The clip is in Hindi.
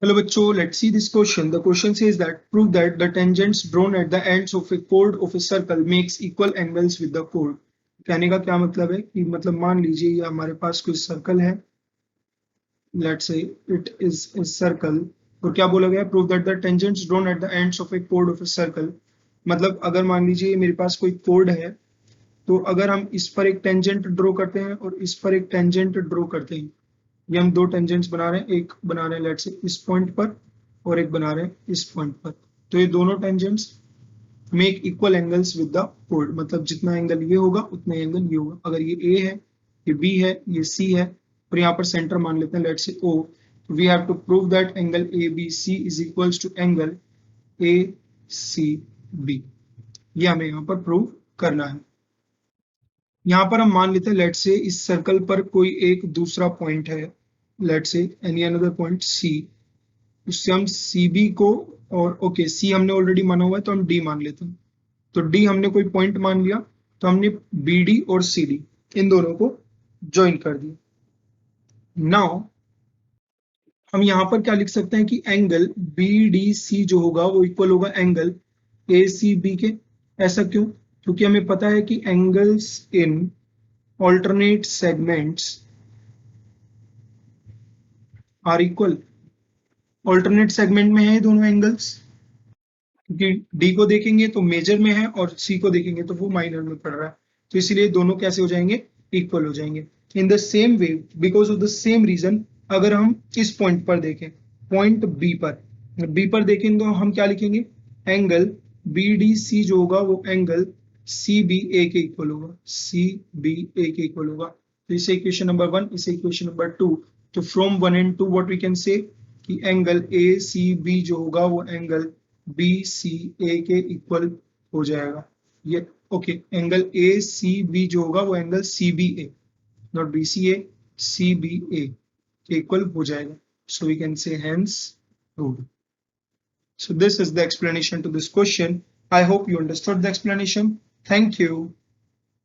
Hello bachcho, let's see this question. The question says that prove that the tangents drawn at the ends of a chord of a circle makes equal angles with the chord. कहने का क्या मतलब है कि मतलब मान लीजिए ये हमारे पास कोई सर्कल है, let's say it is a circle. तो क्या बोला गया? prove that the tangents drawn at the ends of a chord of a circle. मतलब अगर मान लीजिए मेरे पास कोई chord है, तो अगर हम इस पर एक टेंजेंट ड्रॉ करते हैं और इस पर एक टेंजेंट ड्रॉ करते हैं, ये हम दो टेंजेंट्स बना रहे हैं, एक बना रहे हैं लेट्स से इस पॉइंट पर और एक बना रहे हैं इस पॉइंट पर, तो ये दोनों tangents make equal angles with the code, मतलब जितना एंगल ये होगा उतना एंगल ये होगा। अगर ये ए है, ये बी है, ये सी है और यहाँ पर सेंटर मान लेते हैं let's say O, we have to prove that angle A B C is equals to angle A C B. ये हमें यहाँ पर प्रूव करना है। यहाँ पर हम मान लेते हैं लेट्स से इस सर्कल पर कोई एक दूसरा पॉइंट है, let's say any another point सी, उससे हम सी बी को, और ओके सी हमने ऑलरेडी माना हुआ है तो हम डी मान लेते हैं, तो डी हमने कोई पॉइंट मान लिया, तो हमने बी डी और सी डी इन दोनों को ज्वाइन कर दिया। नाउ हम यहाँ पर क्या लिख सकते हैं कि एंगल बी डी सी जो होगा वो इक्वल होगा एंगल ए सी बी के। ऐसा क्यों? क्योंकि हमें पता है कि angles in alternate segments are equal। alternate segment में है दोनों एंगल्स, क्योंकि डी को देखेंगे तो मेजर में है और सी को देखेंगे तो वो माइनर में पड़ रहा है, तो इसलिए दोनों कैसे हो जाएंगे? इक्वल हो जाएंगे। In the same way because of the same reason, अगर हम इस पॉइंट पर देखें, पॉइंट बी पर देखें तो हम क्या लिखेंगे? एंगल बी डी सी जो होगा वो एंगल सी बी ए के इक्वल होगा, सी बी ए के इक्वल होगा। तो इसे इक्वेशन नंबर 1, इसे इक्वेशन नंबर 2। तो from 1 and 2 what we can say कि एंगल ए सी बी जो होगा वो एंगल बी सी ए के इक्वल हो जाएगा। ये okay, angle A C B जो होगा वो angle C B A, not B C A, C B A के इक्वल हो जाएगा। So we can say hence proved. So this is the explanation to this question. I hope you understood the explanation. Thank you.